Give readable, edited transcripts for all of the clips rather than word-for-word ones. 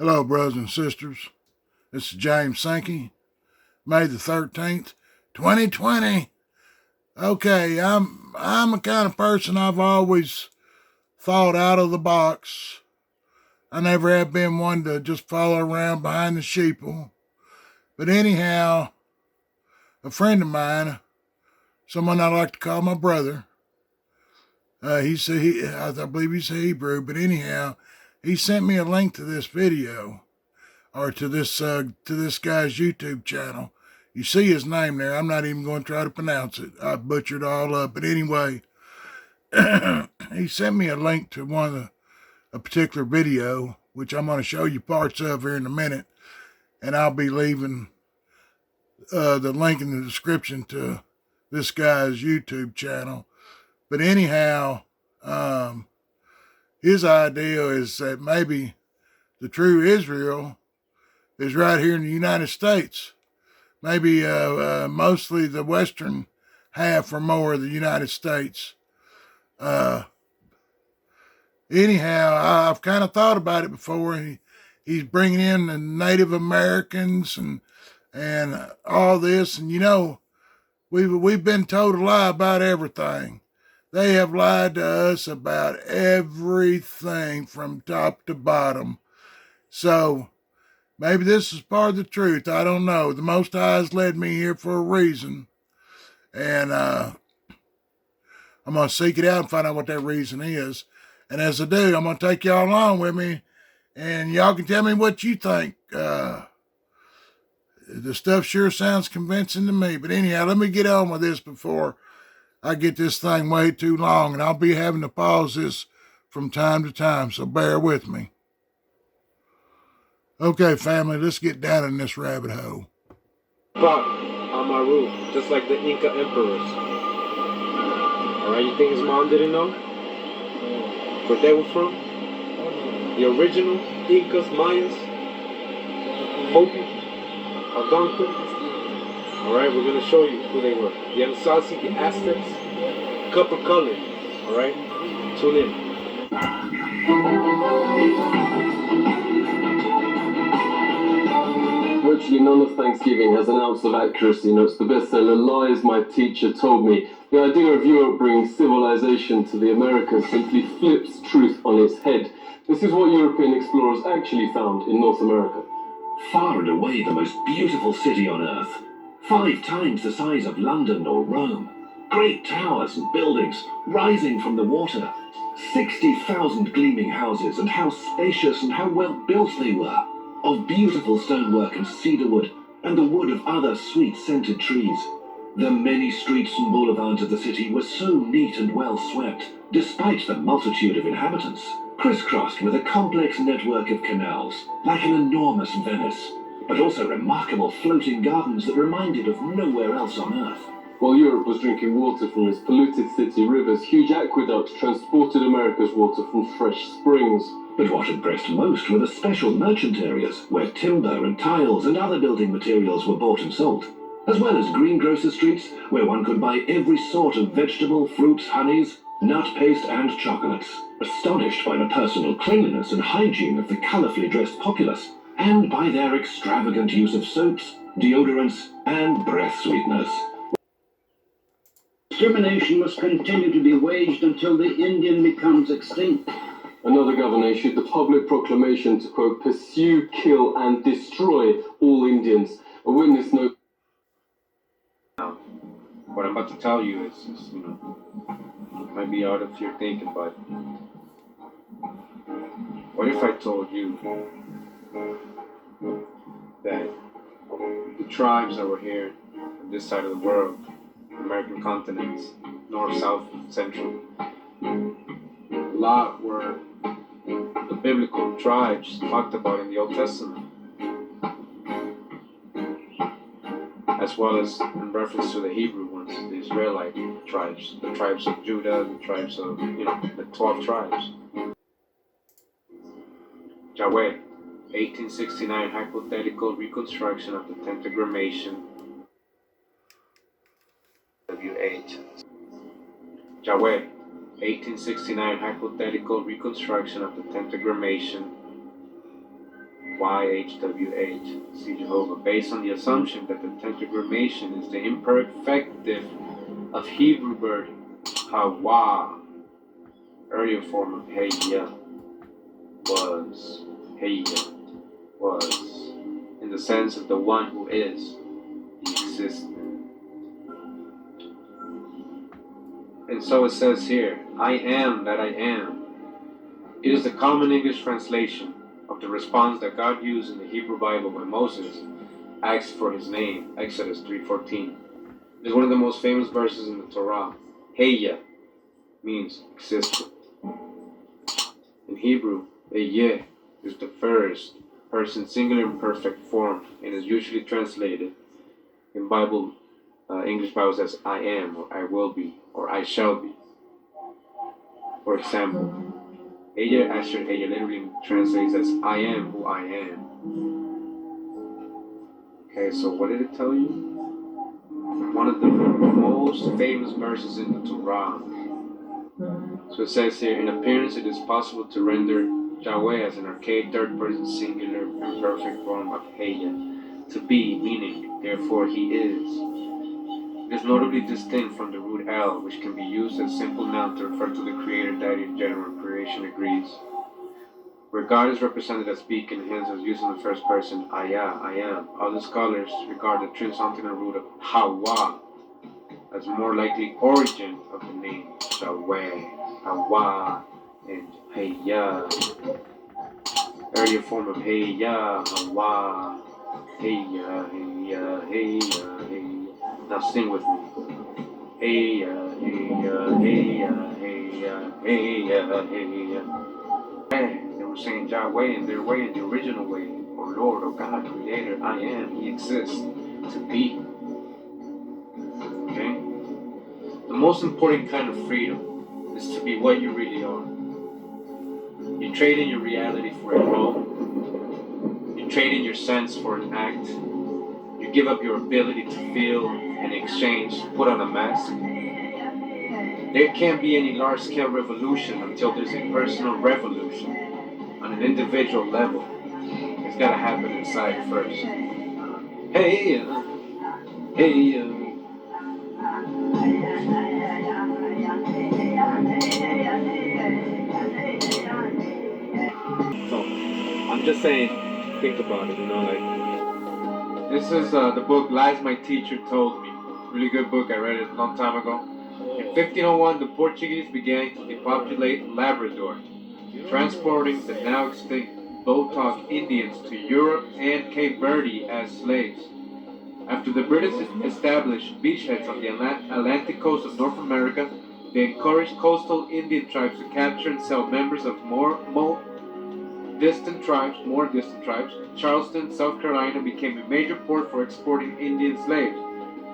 Hello, brothers and sisters. This is James Sankey, May the 13th, 2020. Okay, I'm a kind of person I've always thought out of the box. I never have been one to just follow around behind the sheeple. But anyhow, a friend of mine, someone I like to call my brother, I believe he's Hebrew, but anyhow, he sent me a link to this video, or to this guy's YouTube channel. You see his name there. I'm not even going to try to pronounce it. I butchered all up. But anyway, he sent me a link to a particular video, which I'm going to show you parts of here in a minute. And I'll be leaving the link in the description to this guy's YouTube channel. But anyhow, his idea is that maybe the true Israel is right here in the United States. Maybe mostly the western half or more of the United States. Anyhow, I've kind of thought about it before. He's bringing in the Native Americans and all this. And, you know, we've been told a lie about everything. They have lied to us about everything from top to bottom. So maybe this is part of the truth. I don't know. The Most High has led me here for a reason. And I'm going to seek it out and find out what that reason is. And as I do, I'm going to take y'all along with me. And y'all can tell me what you think. The stuff sure sounds convincing to me. But anyhow, let me get on with this before I get this thing way too long. And I'll be having to pause this from time to time. So bear with me. Okay, family, let's get down in this rabbit hole. Amaru, just like the Inca emperors. Alright, you think his mom didn't know where they were from? The original Incas, Mayas, Hopi, Algonquin. Alright, we're going to show you who they were. The Anasazi, the Aztecs, copper colored. Alright, tune in. Virtually none of Thanksgiving has an ounce of accuracy, notes the bestseller Lies My Teacher Told Me. The idea of Europe bringing civilization to the Americas simply flips truth on its head. This is what European explorers actually found in North America. Far and away the most beautiful city on earth. 5 times the size of London or Rome. Great towers and buildings rising from the water. 60,000 gleaming houses, and how spacious and how well built they were. Of beautiful stonework and cedar wood, and the wood of other sweet-scented trees. The many streets and boulevards of the city were so neat and well swept, despite the multitude of inhabitants, crisscrossed with a complex network of canals, like an enormous Venice, but also remarkable floating gardens that reminded of nowhere else on Earth. While Europe was drinking water from its polluted city rivers, huge aqueducts transported America's water from fresh springs. But what impressed most were the special merchant areas, where timber and tiles and other building materials were bought and sold, as well as greengrocer streets, where one could buy every sort of vegetable, fruits, honeys, nut paste and chocolates. Astonished by the personal cleanliness and hygiene of the colourfully dressed populace, and by their extravagant use of soaps, deodorants, and breath sweeteners. Discrimination must continue to be waged until the Indian becomes extinct. Another governor issued the public proclamation to, quote, pursue, kill, and destroy all Indians. A witness note. Now, what I'm about to tell you is it might be out of your thinking, but what if I told you that the tribes that were here on this side of the world, American continents, north, south, central, a lot were the biblical tribes talked about in the Old Testament, as well as in reference to the Hebrew ones, the Israelite tribes, the tribes of Judah, the tribes of, the 12 tribes. Yahweh, 1869 hypothetical reconstruction of the Pentagrammation. W.H. Yahweh, 1869 hypothetical reconstruction of the Pentagrammation. YHWH, see Jehovah, based on the assumption that the tetragrammaton is the imperfective of Hebrew word Hawa, earlier form of Heya was in the sense of the one who is, the existent. And so it says here, I am that I am. It is the common English translation of the response that God used in the Hebrew Bible when Moses asked for his name, Exodus 3:14. It is one of the most famous verses in the Torah. Heya means existent. In Hebrew, Eyeh is the first person singular imperfect form and is usually translated in English Bibles as I am, or I will be, or I shall be. For example, Eya Asher Eya literally translates as I am who I am. Okay, so what did it tell you? One of the most famous verses in the Torah. So it says here, in appearance it is possible to render Yahweh as an archaic third person singular imperfect form of Heya, to be, meaning, therefore he is. It is notably distinct from the root El, which can be used as simple noun to refer to the creator, deity, and general creation agrees. Where God is represented as speaking and hence as used in the first person, Aya, I am. Other scholars regard the transcendental root of Hawa as more likely origin of the name Yahweh, Hawa, and Heya. Earlier form of Heya, Hawa, Heya, Heya, Heya, Heya. Now sing with me. Heya, Heya, Heya, Heya, Heya, Heya. They were saying Yahweh in their way, in the original way. Oh Lord, oh God, Creator, I am, He exists, to be. Okay? The most important kind of freedom is to be what you really are. You trade in your reality for a role. You trade in your sense for an act. You give up your ability to feel and exchange, put on a mask. There can't be any large-scale revolution until there's a personal revolution on an individual level. It's got to happen inside first. Hey, hey, So, I'm just saying, think about it, this is the book Lies My Teacher Told Me. Really good book, I read it a long time ago. In 1501, the Portuguese began to depopulate Labrador, transporting the now extinct Botok Indians to Europe and Cape Verde as slaves. After the British established beachheads on the Atlantic coast of North America, they encouraged coastal Indian tribes to capture and sell members of more distant tribes. Charleston, South Carolina became a major port for exporting Indian slaves.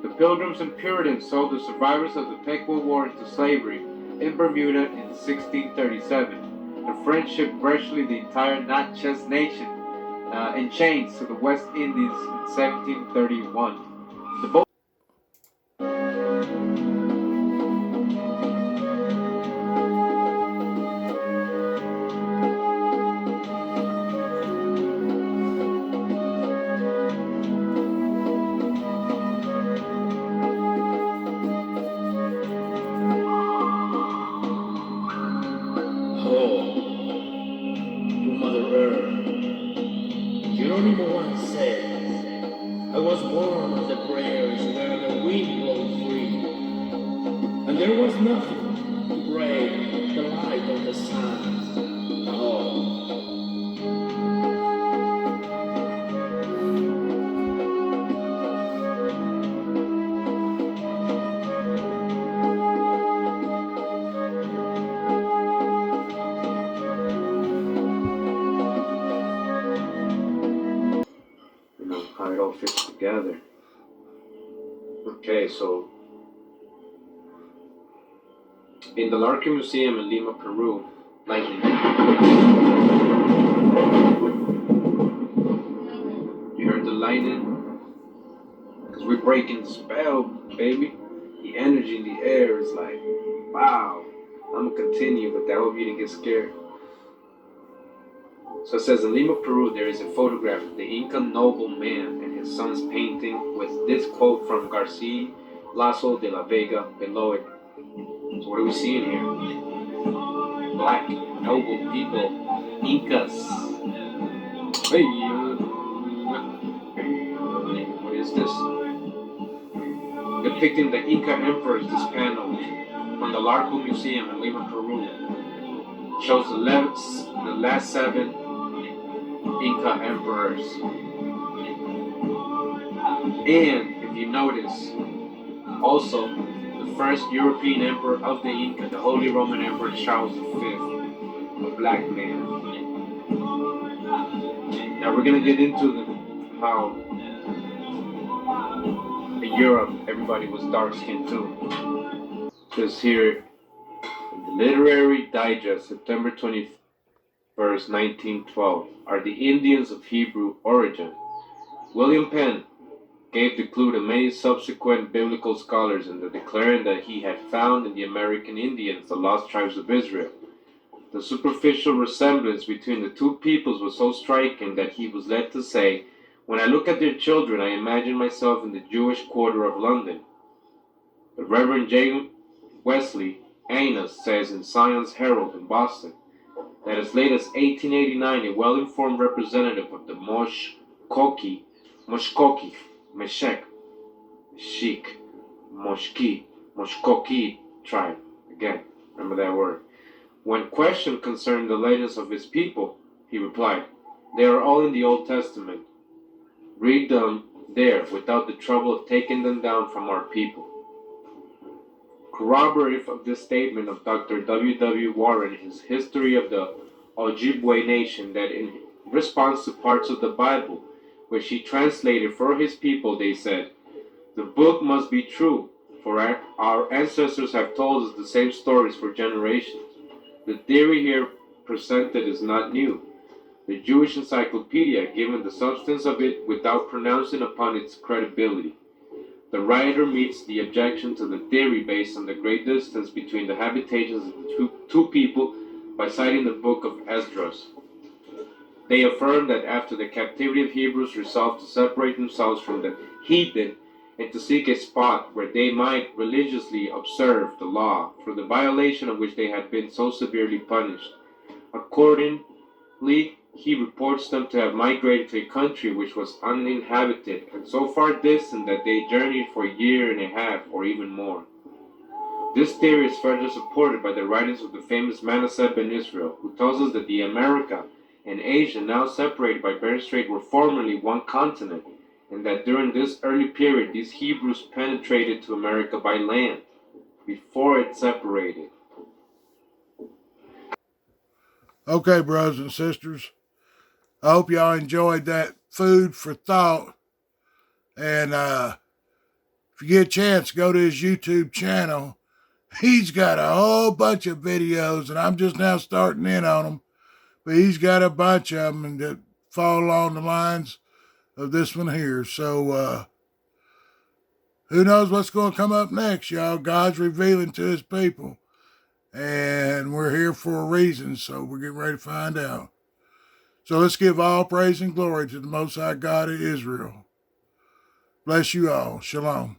The Pilgrims and Puritans sold the survivors of the Pequot War into slavery in Bermuda in 1637. The French shipped virtually the entire Natchez Nation in chains to the West Indies in 1731. The boat Geronimo once said, I was born on the prairies where the wind blows free, and there was nothing to break the light of the sun. Oh. how it all fits together. Okay, so in the Larkin Museum in Lima, Peru, lightning. You heard the lightning? Because we're breaking the spell, baby. The energy in the air is like, wow. I'm gonna continue, but I hope you didn't get scared. So it says in Lima, Peru, there is a photograph of the Inca nobleman and his son's painting with this quote from Garcia Lasso de la Vega below it. So what are we seeing here? Black noble people, Incas. Hey, what is this? Depicting the Inca emperors, this panel from the Larco Museum in Lima, Peru. Shows the last 7 Inca emperors. And if you notice, also the first European emperor of the Inca, the Holy Roman Emperor Charles V, a black man. Now we're gonna get into how in Europe everybody was dark skinned too. Because here in the Literary Digest, September 21st, 1912, are the Indians of Hebrew origin. William Penn gave the clue to many subsequent biblical scholars in the declaring that he had found in the American Indians the lost tribes of Israel. The superficial resemblance between the two peoples was so striking that he was led to say, "When I look at their children, I imagine myself in the Jewish quarter of London." The Reverend J. Wesley Anas says in Zion's Herald in Boston that as late as 1889, a well-informed representative of the Moshkoki, Moshkoki tribe, again, remember that word. When questioned concerning the legends of his people, he replied, "They are all in the Old Testament. Read them there without the trouble of taking them down from our people." Corroborative of this statement of Dr. W. W. Warren, his History of the Ojibwe Nation, that in response to parts of the Bible, which he translated for his people, they said, "The book must be true, for our ancestors have told us the same stories for generations. The theory here presented is not new. The Jewish Encyclopedia given the substance of it without pronouncing upon its credibility. The writer meets the objection to the theory based on the great distance between the habitations of the two people by citing the book of Esdras. They affirm that after the captivity of Hebrews resolved to separate themselves from the heathen and to seek a spot where they might religiously observe the law, for the violation of which they had been so severely punished. Accordingly, he reports them to have migrated to a country which was uninhabited, and so far distant that they journeyed for a year and a half or even more. This theory is further supported by the writings of the famous Manasseh ben Israel, who tells us that the America and Asia, now separated by Bering Strait, were formerly one continent, and that during this early period these Hebrews penetrated to America by land, before it separated. Okay, brothers and sisters, I hope y'all enjoyed that food for thought. And if you get a chance, go to his YouTube channel. He's got a whole bunch of videos, and I'm just now starting in on them. But he's got a bunch of them that fall along the lines of this one here. So who knows what's going to come up next, y'all? God's revealing to his people. And we're here for a reason, so we're getting ready to find out. So let's give all praise and glory to the Most High God of Israel. Bless you all. Shalom.